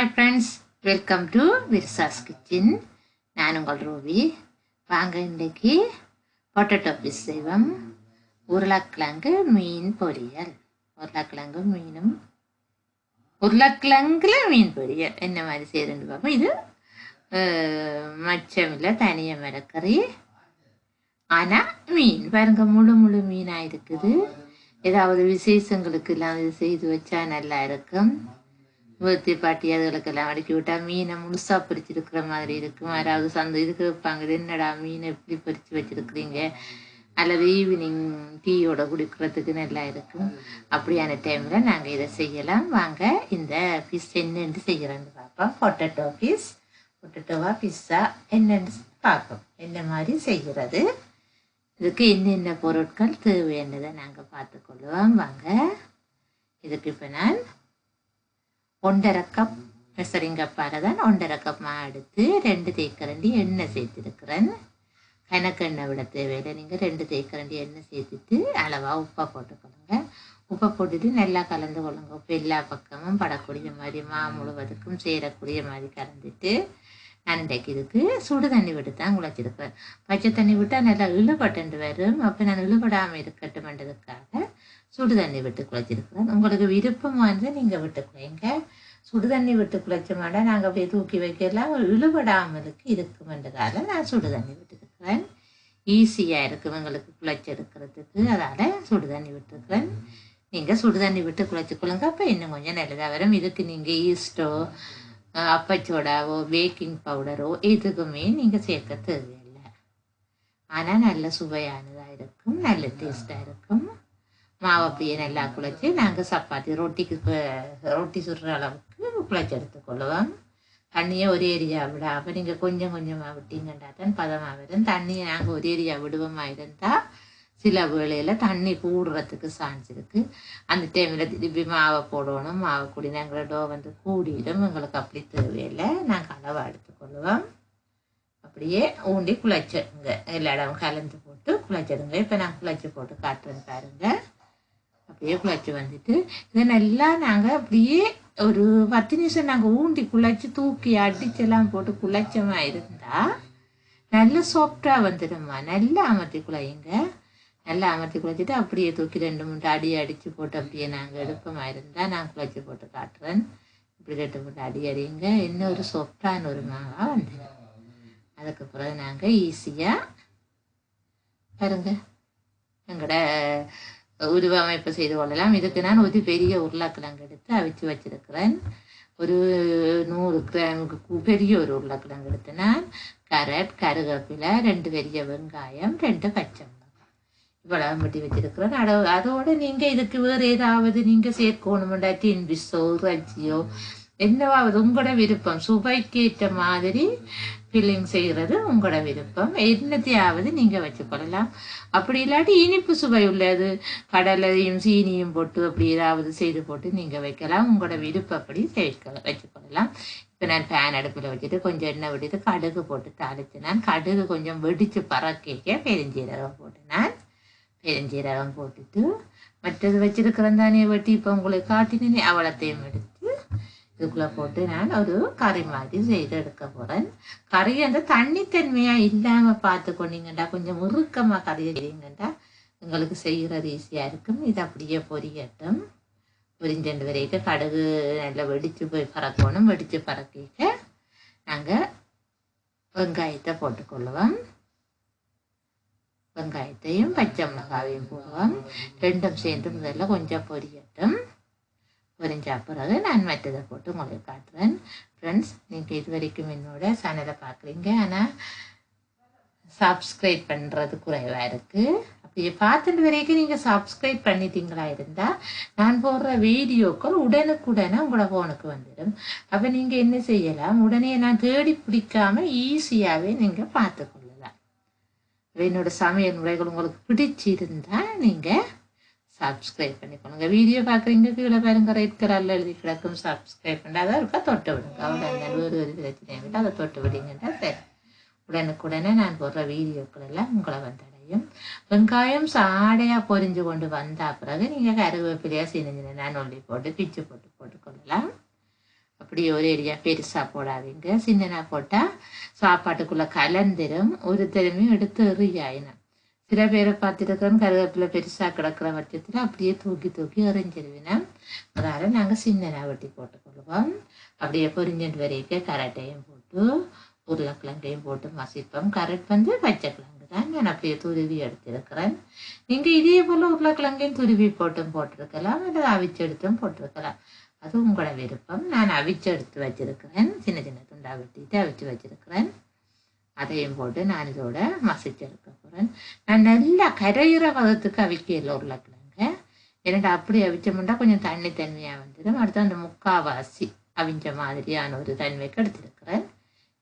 Hi friends, welcome to Virusa's kitchen. நான் உங்கள் Ruby. வாங்க இன்றைக்கு பொட்டேட்டோ ஃபிஷ் செய்வோம். உருளைக்கிழங்கு மீன் பொரியல். உருளைக்கிழங்கு மீனும் உருளைக்கிழங்குல மீன் பொரியல் என்ன மாதிரி செய்யறேன்னு பார்ப்போம். இது மச்சம் இல்லை, தனிய மரக்கறி. ஆனால் மீன் பாருங்க, முழு முழு மீனாக இருக்குது. ஏதாவது விசேஷங்களுக்கு எல்லாம் இது செய்து வச்சா நல்லா இருக்கும். பர்த்டே பார்ட்டி அதுகளுக்கெல்லாம் அடக்கி விட்டால் மீனை முழுசாக பொரிச்சிருக்கிற மாதிரி இருக்கும். யாராவது இதுக்கு வைப்பாங்க, இது என்னடா மீனை எப்படி பொரித்து வச்சுருக்குறீங்க, அல்லது ஈவினிங் டீயோட குடிக்கிறதுக்கு நல்லா இருக்கும். அப்படியான டைமில் நாங்கள் இதை செய்யலாம். வாங்க இந்த ஃபிஷ் என்னென்று செய்கிறேன்னு பார்ப்போம். பொட்டேட்டோ ஃபிஷ், பொட்டேட்டோவா ஃபிஷ்ஷா என்னென்னு பார்ப்போம். என்ன மாதிரி செய்கிறது, இதுக்கு என்னென்ன பொருட்கள் தேவையானதை நாங்கள் பார்த்துக்கொள்வோம். வாங்க. இதுக்கு இப்போ நான் 1.5 கப் மெசரிங் கப்பால் தான் 1.5 கப் மாவு எடுத்து 2 தேக்கரண்டி எண்ணெய் சேர்த்துருக்குறேன். கணக்கு எண்ணெய் விட தேவையில்லை. நீங்கள் 2 தேக்கரண்டி எண்ணெய் சேர்த்துட்டு அளவாக உப்பை போட்டுக்கொள்ளுங்க. உப்பை போட்டுட்டு நல்லா கலந்து கொள்ளுங்க. உப்பு எல்லா பக்கமும் படக்கூடிய மாதிரி மாவு முழுவதுக்கும் சேரக்கூடிய மாதிரி கலந்துட்டு நான் இன்றைக்கு இதுக்கு சுடு தண்ணி விட்டு தான் குழச்சிருக்கிறேன். பச்சை தண்ணி விட்டால் நல்லா இழுபட்டு வரும். அப்போ நான் இழுபடாமல் இருக்கட்டும்ன்றதுக்காக சுடு தண்ணி விட்டு குழச்சிருக்கிறேன். உங்களுக்கு விருப்பம் வந்து நீங்கள் விட்டு குழைங்க. சுடு தண்ணி விட்டு குழைச்ச மாட்டா நாங்கள் போய் தூக்கி வைக்கலாம், இழுபடாமலுக்கு இருக்குமென்றதால நான் சுடு தண்ணி விட்டுருக்கிறேன். ஈஸியாக இருக்கும் எங்களுக்கு குழைச்செடுக்கிறதுக்கு, அதால் சுடு தண்ணி விட்டுருக்கிறேன். நீங்கள் சுடு தண்ணி விட்டு குழைச்சிக்கொள்ளுங்க. அப்போ இன்னும் கொஞ்சம் நல்லதாக வரும். இதுக்கு நீங்கள் ஈஸ்டோ அப்பச்சோடாவோ பேக்கிங் பவுடரோ எதுக்குமே நீங்கள் சேர்க்க தேவையில்லை. ஆனால் நல்ல சுவையானதாக இருக்கும், நல்ல டேஸ்டாக இருக்கும். மாவு அப்படியே நல்லா குழைச்சி நாங்கள் சப்பாத்தி ரொட்டி சுடுற அளவுக்கு குழைச்சி எடுத்துக்கொள்ளுவோம். தண்ணியை ஒரே ஏரியா விடாமல் நீங்கள் கொஞ்சம் கொஞ்சமாக விட்டீங்கன்னா தான் பதமாக வரும். தண்ணியை நாங்கள் ஒரே ஏரியா விடுவோமா இருந்தால் சில வேளையில் தண்ணி கூடுறதுக்கு சான்ஸ் இருக்குது. அந்த டைமில் திருப்பி மாவை போடணும். மாவை கூடி நாங்கள் டோ வந்து கூடிடும். எங்களுக்கு அப்படி தேவையில்லை. நாங்கள் அளவாக எடுத்துக்கொள்ளுவோம். அப்படியே ஊண்டி குழைச்சிடுங்க. எல்லா இடமும் கலந்து போட்டு குழைச்சிடுங்க. இப்போ நான் குழைச்சி போட்டு காட்டுறேன் பாருங்கள். அப்படியே குழைச்சி வந்துட்டு இதை நல்லா நாங்கள் அப்படியே ஒரு 10 நிமிஷம் நாங்கள் ஊண்டி குழைச்சி தூக்கி அடிச்செல்லாம் போட்டு குழைச்சமாக இருந்தால் நல்ல சாஃப்டாக வந்துடும்மா. நல்லா அமர்த்தி குழையுங்க. நல்லா அமர்த்தி குழைச்சிட்டு அப்படியே தூக்கி 2-3 அடி அடித்து போட்டு அப்படியே நாங்கள் எடுப்பமாக இருந்தால் நான் குழைச்சி போட்டு காட்டுறேன். இப்படி 2-3 அடி அடிங்க. இன்னும் ஒரு சாஃப்டான ஒரு மாவாக வந்துடும். அதுக்கப்புறம் நாங்கள் ஈஸியாக பாருங்க எங்களோட உருவமைப்பு செய்து கொள்ளலாம். இதுக்கு நான் ஒரு பெரிய உருளைக்கிழங்கு எடுத்து அவிச்சு வச்சிருக்கிறேன். ஒரு 100 கிராமுக்கு பெரிய ஒரு உருளைக்கிழங்கு எடுத்து நான் கேரட், கருவேப்பிலை, 2 பெரிய வெங்காயம், 2 பச்சை மிளகாய் இவ்வளவு வெட்டி வச்சிருக்கிறேன். அதோட நீங்கள் இதுக்கு வேறு ஏதாவது நீங்கள் சேர்க்கணுமெண்டா டின் பிஸ்ஸோ இறைச்சியோ என்னவாவது உங்களோட விருப்பம். சுவைக்கேற்ற மாதிரி ஃபில்லிங் செய்கிறது உங்களோட விருப்பம். என்னத்தையாவது நீங்கள் வச்சுக்கொள்ளலாம். அப்படி இல்லாட்டி இனிப்பு சுவை உள்ளது கடலையும் சீனியும் போட்டு அப்படி ஏதாவது செய்து போட்டு நீங்கள் வைக்கலாம். உங்களோட விருப்பப்படி வச்சுக்கொள்ளலாம். இப்போ நான் பேன் அடுப்பில் வச்சுட்டு கொஞ்சம் எண்ணெய் விட்டுட்டு கடுகு போட்டு தாளித்து நான் கடுகு கொஞ்சம் வெடித்து பறக்க பெருஞ்சீரகம் போட்டு நான் பெருஞ்சீரகம் போட்டுட்டு மற்றது வச்சிருக்கிறேன் தானே வெட்டி இப்போ உங்களுக்கு காட்டினே அவளத்தையும் எடுத்து இதுக்குள்ளே போட்டு நான் ஒரு கறி மாதிரி செய்து எடுக்க போகிறேன். கறி அந்த தண்ணித்தன்மையாக இல்லாமல் பார்த்து கொண்டீங்கண்டா, கொஞ்சம் முறுக்கமாக கறியை செய்யுங்கண்டா உங்களுக்கு செய்கிறது ஈஸியாக இருக்கும். இது அப்படியே பொரியட்டும். பொரிஞ்சண்டு வரைக்கும் கடுகு நல்லா வெடித்து போய் பறக்கணும். வெடித்து பறக்கிக்க நாங்கள் வெங்காயத்தை போட்டுக்கொள்ளுவோம். வெங்காயத்தையும் பச்சை மிளகாவையும் போடுவோம். 2ம் சேர்ந்து முதல்ல கொஞ்சம் பொரியட்டும். பொரிஞ்சா பிறகு நான் மற்றதை போட்டு உங்களுக்கு காட்டுறேன். ஃப்ரெண்ட்ஸ், நீங்கள் இது வரைக்கும் என்னோட சேனலை பார்க்குறீங்க, ஆனால் சப்ஸ்கிரைப் பண்ணுறது குறைவாக இருக்குது. அப்படியே பார்த்துட்டு வரைக்கும் நீங்கள் சப்ஸ்கிரைப் பண்ணிட்டீங்களா இருந்தால் நான் போடுற வீடியோக்கள் உடனுக்குடனே உங்களோட ஃபோனுக்கு வந்துடும். அப்போ நீங்கள் என்ன செய்யலாம், உடனே நான் தேடி பிடிக்காமல் ஈஸியாகவே நீங்கள் பார்த்துக்கொள்ளலாம். என்னோட சமையல் முறைகள் உங்களுக்கு பிடிச்சிருந்தா நீங்கள் சப்ஸ்கிரைப் பண்ணிக்கணுங்க. வீடியோ பார்க்குறீங்க கீழே பாருங்க ரெட் கலரில் எழுதி கிடக்கும் சப்ஸ்கிரைப் பண்ணி அதை இருக்கா தொட்டு விடுங்க. அவ்வளோ வேறு ஒரு பிரச்சனையை விட்டு அதை தொட்டு விடுங்கன்னா சரி. உடனுக்குடனே நான் போடுற வீடியோக்கள் எல்லாம் உங்களை வந்தடையும். வெங்காயம் சாடையாக பொரிஞ்சு கொண்டு வந்த பிறகு நீங்கள் கருவேப்பிலையாக சின்ன நான் உள்ளி போட்டு பிச்சு போட்டுக்கொள்ளலாம். அப்படியே ஒரு ஏரியா பெருசாக போடாதீங்க. சின்னனா போட்டால் சாப்பாட்டுக்குள்ளே கலந்துரும், ஒரு திறமையும் எடுத்து எறியாயினும். சில பேரை பார்த்துருக்கோம் கருவேப்பிலை பெருசாக கிடக்கிற பட்சத்தில் அப்படியே தூக்கி தூக்கி எறிஞ்சிருவினோம். அதனால் நாங்கள் சின்னனா வெட்டி போட்டுக்கொள்வோம். அப்படியே பொரிஞ்சிட்டு வரைக்கும் கரட்டையும் போட்டு உருளைக்கிழங்கையும் போட்டு மசிப்போம். கரட் வந்து பச்சைக்கிழங்கு தான் நான் அப்படியே துருவி எடுத்திருக்கிறேன். நீங்கள் இதே போல் உருளைக்கிழங்கையும் துருவி போட்டும் போட்டிருக்கலாம், அல்லது அவிச்சு எடுத்தும் போட்டிருக்கலாம். அது உங்களோட விருப்பம். நான் அவிச்சு எடுத்து வச்சிருக்கிறேன், சின்ன சின்ன துண்டா வெட்டிட்டு அவிச்சு வச்சிருக்கிறேன். அதையும் போட்டு நான் இதோட மசிச்சு எடுக்க போகிறேன். நான் நல்லா கரையிற பதத்துக்கு அவிக்கல உருளைக்கிழங்க. என்னடா அப்படி அவிச்சோம்னா கொஞ்சம் தண்ணியாக வந்துடும். அடுத்து அந்த முக்காவாசி அவிஞ்ச மாதிரியான ஒரு தன்மைக்கு எடுத்திருக்கிறேன்.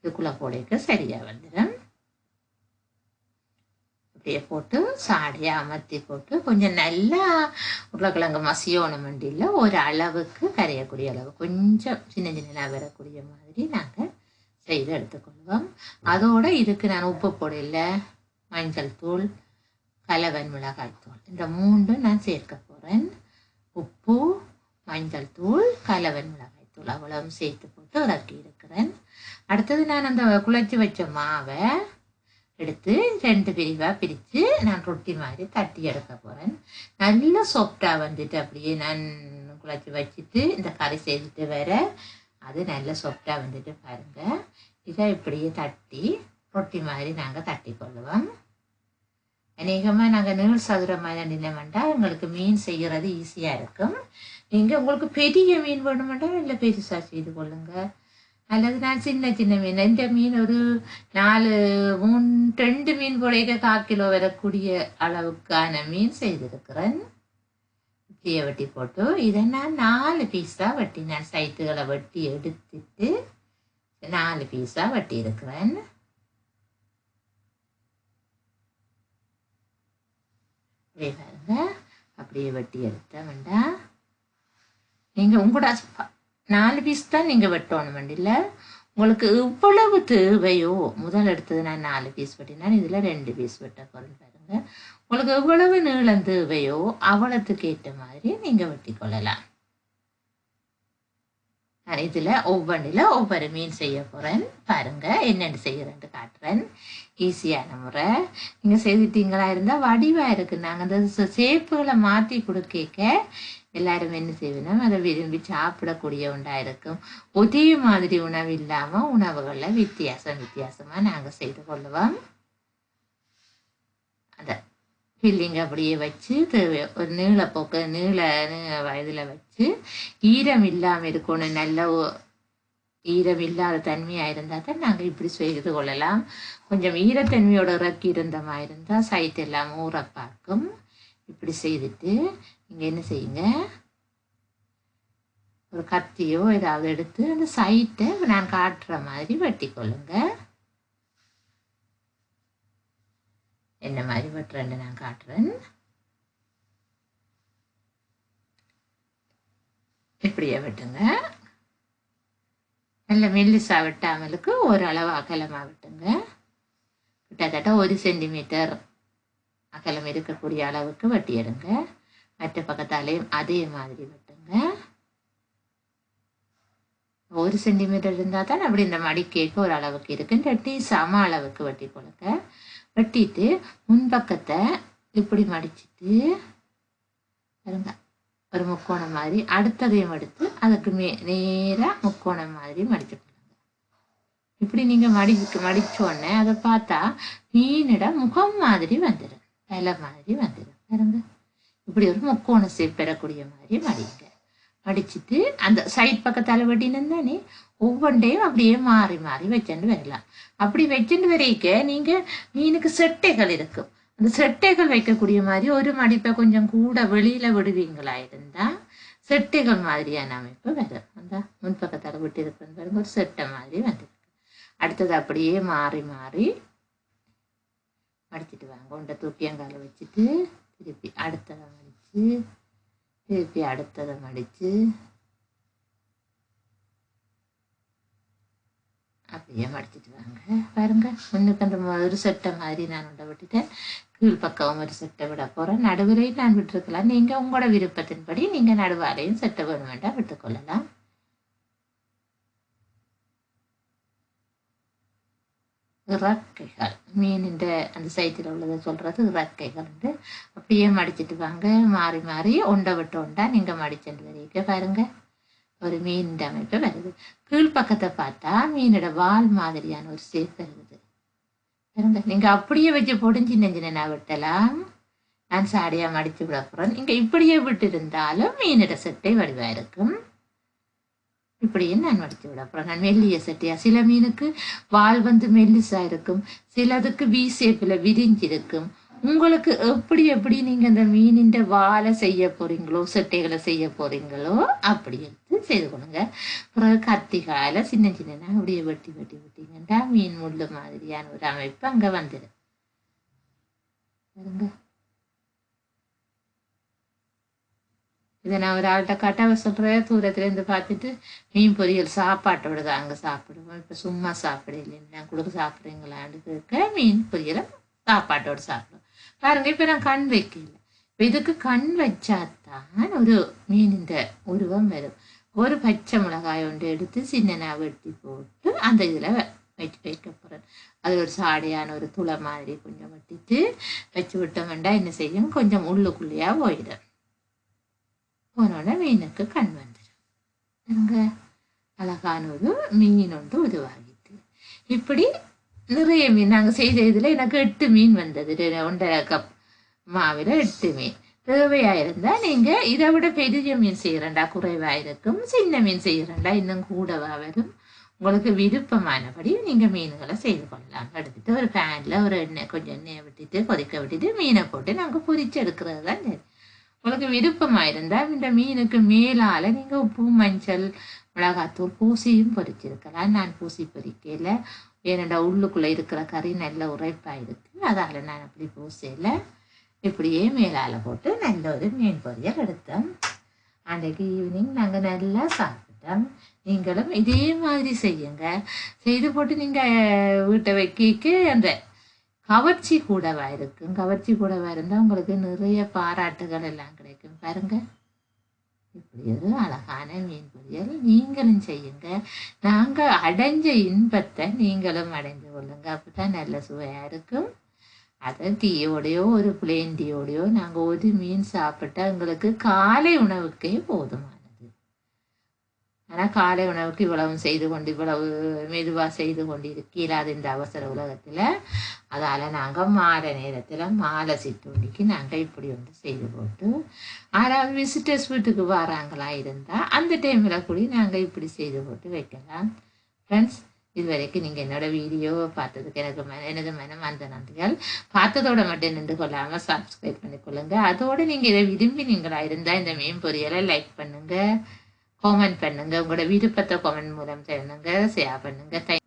இதுக்குள்ளே போடைக்க சரியாக வந்துடும். அப்படியே போட்டு சாடியாக அமர்த்தி போட்டு கொஞ்சம் நல்லா உருளைக்கிழங்கு மசியோணும் வண்டியில் ஒரு அளவுக்கு கரையக்கூடிய அளவு கொஞ்சம் சின்ன சின்னதாக வரக்கூடிய மாதிரி நாங்கள் செய்து எடுத்துக்கொள்வோம். அதோட இதுக்கு நான் உப்பு போடல, மஞ்சள் தூள், கலவன் மிளகாய் தூள், இந்த மூன்றும் நான் சேர்க்க போகிறேன். உப்பு, மஞ்சள் தூள், கலவன் மிளகாய் தூள் அவ்வளவும் சேர்த்து போட்டு இறக்கி இருக்கிறேன். அடுத்தது நான் அந்த குழச்சி வச்ச மாவை எடுத்து 2 பிரிவாக பிரித்து நான் ரொட்டி மாதிரி தட்டி எடுக்க போகிறேன். நல்ல சாஃப்டாக வந்துட்டு அப்படியே நான் குழச்சி வச்சுட்டு இந்த கறி செய்துட்டு வேற அது நல்ல சாஃப்டாக வந்துட்டு பாருங்கள். இதை இப்படியே தட்டி ரொட்டி மாதிரி நாங்கள் தட்டி கொள்ளுவோம். அநேகமாக நாங்கள் நீள் சதுரமாக தண்டின வேண்டாம், எங்களுக்கு மீன் செய்கிறது ஈஸியாக இருக்கும். நீங்கள் உங்களுக்கு பெரிய மீன் வேணுமெண்டா இல்லை பெருசாக செய்து கொள்ளுங்க, அல்லது நான் சின்ன சின்ன மீன் இந்த மீன் ஒரு 2 மீன் போடைக்க 1/4 கிலோ வரக்கூடிய அளவுக்கான மீன் செய்திருக்கிறேன். இப்படியே வெட்டி போட்டு இதை நான் 4 பீஸாக வெட்டி நான் சைட்டுகளை வெட்டி எடுத்துட்டு 4 பீஸாக வெட்டி இருக்கிறேன். அப்படியே பாருங்க, அப்படியே வெட்டி எடுத்த வேண்டாம். நீங்கள் உங்களோட 4 பீஸ் தான் நீங்கள் வெட்டணும் வண்டியில். உங்களுக்கு இவ்வளவு தேவையோ, முதல் எடுத்தது நான் 4 பீஸ் வெட்டினேன், இதில் 2 பீஸ் வெட்ட போகிறேன் பாருங்க. உங்களுக்கு எவ்வளவு நீளம் தேவையோ அவ்வளவுக்கு ஏற்ற மாதிரி நீங்கள் வெட்டி கொள்ளலாம். நான் இதில் ஒவ்வொன்றில் ஒவ்வொரு மீன் செய்ய போகிறேன். பாருங்க என்னென்னு செய்கிறேன்ட்டு காட்டுறேன். ஈஸியான முறை. நீங்கள் செய்துட்டீங்களா இருந்தால் வடிவாக இருக்குது. நாங்கள் அந்த சேப்புகளை மாற்றி கொடுக்க எல்லாரும் என்ன செய்வோம், அதை விரும்பி சாப்பிடக்கூடிய உண்டாக இருக்கும். ஒரே மாதிரி உணவு இல்லாமல் உணவுகளில் வித்தியாசமாக நாங்கள் செய்து கொள்ளுவோம். அந்த ஃபில்லிங் அப்படியே வச்சு ஒரு நீளப்போக்கு நீள இதில் வச்சு ஈரம் இல்லாமல் இருக்கணும். நல்ல ஈரம் இல்லாத தன்மையாக இருந்தால் தான் நாங்கள் இப்படி செய்து கொள்ளலாம். கொஞ்சம் ஈரத்தன்மையோட இறக்கி இருந்த மாதிரி இருந்தால் சைட் எல்லாம் ஊற பார்க்கும். இப்படி செய்துட்டு நீங்கள் என்ன செய்யுங்க, ஒரு கத்தியோ ஏதாவது எடுத்து அந்த சைட்டை நான் காட்டுற மாதிரி வெட்டி கொள்ளுங்க. என்ன மாதிரி வெட்டுறேன்னு நான் காட்டுறேன். இப்படியே வெட்டுங்க. நல்ல மெல்லிசா வெட்டாமலுக்கு ஓரளவு அகலமாக வெட்டுங்க. கிட்டத்தட்ட 1 சென்டிமீட்டர் அகலம் இருக்கக்கூடிய அளவுக்கு வெட்டி எடுங்க. மற்ற பக்கத்தாலேயும் அதே மாதிரி வெட்டுங்க. 1 சென்டிமீட்டர் இருந்தால் தான் அப்படி இந்த மடிக்கேக்கு ஒரு அளவுக்கு இருக்குன்னு வெட்டி சம அளவுக்கு வெட்டி கொடுங்க. வெட்டிட்டு முன்பக்கத்தை இப்படி மடிச்சுட்டு பாருங்க, ஒரு முக்கோணம் மாதிரி அடுத்ததையும் எடுத்து அதுக்கு நேராக முக்கோணம் மாதிரி மடிச்சு கொடுங்க. இப்படி நீங்கள் மடிச்சோடனே அதை பார்த்தா மீனிட முகம் மாதிரி வந்துடும், இலை மாதிரி வந்துடும் பாருங்க. இப்படி ஒரு முக்கோண ஷேப் பெறக்கூடிய மாதிரி மடிங்க. மடிச்சுட்டு அந்த சைட் பக்கத்தால் வெட்டினு தானே ஒவ்வொன்றையும் அப்படியே மாறி மாறி வச்சுட்டு வரலாம். அப்படி வச்சுட்டு வரைக்க நீங்கள் மீனுக்கு செட்டைகள் இருக்கும். அந்த செட்டைகள் வைக்கக்கூடிய மாதிரி ஒரு மடிப்பை கொஞ்சம் கூட வெளியில் விடுவீங்களா இருந்தால் செட்டைகள் மாதிரியான அமைப்பு வரும். அந்த முன்பக்கத்தால் விட்டு இருக்கிறது பாருங்க, ஒரு செட்டை மாதிரி வந்துருக்கு. அடுத்தது அப்படியே மாறி மாறி மடிச்சுட்டு வாங்க. உண்டை தூக்கியங்கால வச்சுட்டு திருப்பி அடுத்ததை மடித்து திருப்பி அடுத்ததை மடித்து அப்படியே மடிச்சுட்டு வாங்க. பாருங்க, முன்னுக்கு அந்த ஒரு செட்டை மாதிரி நான் உண்டை விட்டுட்டேன். கீழ் பக்கம் ஒரு செட்டை விட போகிறேன். நடுவிலையும் நான் விட்டுருக்கலாம். நீங்கள் உங்களோட விருப்பத்தின்படி நீங்கள் நடுவாலையும் செட்டை வேணும் வேண்டாம் விட்டுக்கொள்ளலாம். இறக்கைகள் மீனின் அந்த சைட்டில் உள்ளதை சொல்கிறது இறக்கைகள் அப்படியே மடிச்சிட்டு வாங்க. மாறி மாறி ஒண்டை விட்டு ஒண்டா நீங்கள் மடிச்சுட்டு வரீங்க பாருங்க. ஒரு மீன் அமைப்பு வருது. கீழ்ப்பக்கத்தை பார்த்தா மீனோட வால் மாதிரியான ஒரு ஷேப் வருது பாருங்க. நீங்க அப்படியே வச்சு போட்டு சின்ன சின்ன வெட்டலாம். நான் சாடியா மடிச்சு விட போறேன். நீங்க இப்படியே விட்டு இருந்தாலும் மீனோட செட்டை வடிவா இருக்கும். இப்படியே நான் மடிச்சு விட போறேன். நான் மெல்லிய சட்டையா, சில மீனுக்கு வால் மெல்லிசா இருக்கும், சிலதுக்கு வி ஷேப்ல விரிஞ்சிருக்கும். உங்களுக்கு எப்படி நீங்க அந்த மீனின் வாழை செய்ய போறீங்களோ, செட்டைகளை செய்ய போறீங்களோ அப்படி எடுத்து செய்து கொடுங்க. பிறகு கத்திகால சின்ன சின்ன அப்படியே வெட்டி வெட்டி வெட்டிங்கன்னா மீன் முள்ளு மாதிரியான ஒரு அமைப்பு அங்க வந்துடும். இதை நான் ஒரு ஆள்கிட்ட கட்டாவை சொல்கிறேன். தூரத்துலேருந்து பார்த்துட்டு மீன் பொரியல் சாப்பாட்டோட தான் அங்கே சாப்பிடுவோம். இப்போ சும்மா சாப்பிட இல்லைன்னு நான் கொடுக்க சாப்பிட்றீங்களான்னு கேட்க மீன் பொரியலை சாப்பாட்டோடு சாப்பிடுவோம். பாருங்க, இப்போ நான் கண் வைக்கல. இப்போ இதுக்கு கண் வச்சாதான் ஒரு மீன் இந்த உருவம் வரும். ஒரு பச்சை மிளகாய் ஒன்று எடுத்து சின்னனா வெட்டி போட்டு அந்த இதில் வைக்க போகிறேன். அது ஒரு சாடையான ஒரு துளை மாதிரி கொஞ்சம் வெட்டிட்டு வச்சு விட்டோம்னா என்ன செய்யும், கொஞ்சம் உள்ளுக்குள்ளேயா போயிடும். போனோட மீனுக்கு கண் வந்துடும். அழகான ஒரு மீன் ஒன்று உருவாகிட்டு. இப்படி நிறைய மீன் நாங்கள் செய்த இதில் எனக்கு 8 மீன் வந்தது. 1.5 கப் மாவில் 8 மீன். தேவையாக இருந்தால் நீங்கள் இதை விட பெரிய மீன் செய்கிறண்டா குறைவாக இருக்கும், சின்ன மீன் செய்கிறண்டா இன்னும் கூடவா வரும். உங்களுக்கு விருப்பமானபடி நீங்கள் மீன்களை செய்து கொள்ளலாம். எடுத்துட்டு ஒரு பேனில் ஒரு கொஞ்சம் எண்ணெயை விட்டுட்டு கொதிக்க விட்டுட்டு மீனை போட்டு நாங்கள் பொரிச்சு எடுக்கிறது தான். உங்களுக்கு விருப்பமாக இருந்தால் இந்த மீனுக்கு மேலால் நீங்கள் உப்பு, மஞ்சள், மிளகாத்தூள் பூசியும் பொரிச்சிருக்கலாம். நான் பூசி பொரிக்கல, ஏனண்டா உள்ளுக்குள்ளே இருக்கிற கறி நல்ல உரைப்பாக இருக்குது, அதால் நான் அப்படி பூசையில் இப்படியே மேலால் போட்டு நல்ல ஒரு மீன் பொரியல் எடுத்தோம். அன்றைக்கு ஈவினிங் நாங்கள் நல்லா சாப்பிட்டோம். நீங்களும் இதே மாதிரி செய்யுங்க. செய்து போட்டு நீங்கள் வீட்டை வைக்க அந்த கவர்ச்சி கூடவா இருக்கும். கவர்ச்சி கூடவா இருந்தால் உங்களுக்கு நிறைய பாராட்டுகள் எல்லாம் கிடைக்கும். பாருங்க, இப்படி ஒரு அழகான மீன் பொரியல் நீங்களும் செய்யுங்க. நாங்கள் அடைஞ்ச இன்பத்தை நீங்களும் அடைந்து கொள்ளுங்க. அப்பதான் நல்ல சுவையா இருக்கும். அதை டீயோடையோ ஒரு பிளேன் டீயோடையோ நாங்கள் ஒரு மீன் சாப்பிட்டா எங்களுக்கு காலை உணவுக்கே போதுமானது. ஆனால் காலை உணவுக்கு இவ்வளவு செய்து கொண்டு இவ்வளவு மெதுவாக செய்து கொண்டு இருக்கிறாது இந்த அவசர உலகத்தில். அதால் நாங்கள் மாலை நேரத்தில் மாலை சிற்றுண்டிக்கு நாங்கள் இப்படி ஒன்று செய்து போட்டு, யாராவது விசிட்டர்ஸ் வீட்டுக்கு வராங்களா இருந்தால் அந்த டைமில் கூட நாங்கள் இப்படி செய்து போட்டு வைக்கலாம். ஃப்ரெண்ட்ஸ், இது வரைக்கும் நீங்கள் என்னோட வீடியோவை பார்த்ததுக்கு எனது மனம் அந்த நன்றிகள். பார்த்ததோட மட்டும் நின்று கொள்ளாமல் சப்ஸ்கிரைப் பண்ணிக்கொள்ளுங்க. அதோடு நீங்கள் இதை விரும்பினீங்களா இருந்தால் இந்த மீன் பொரியலை லைக் பண்ணுங்கள், கமெண்ட் பண்ணுங்கள், உங்களோட விருப்பத்தை கமெண்ட் மூலம் செய்யுங்க, ஷேர் பண்ணுங்கள்.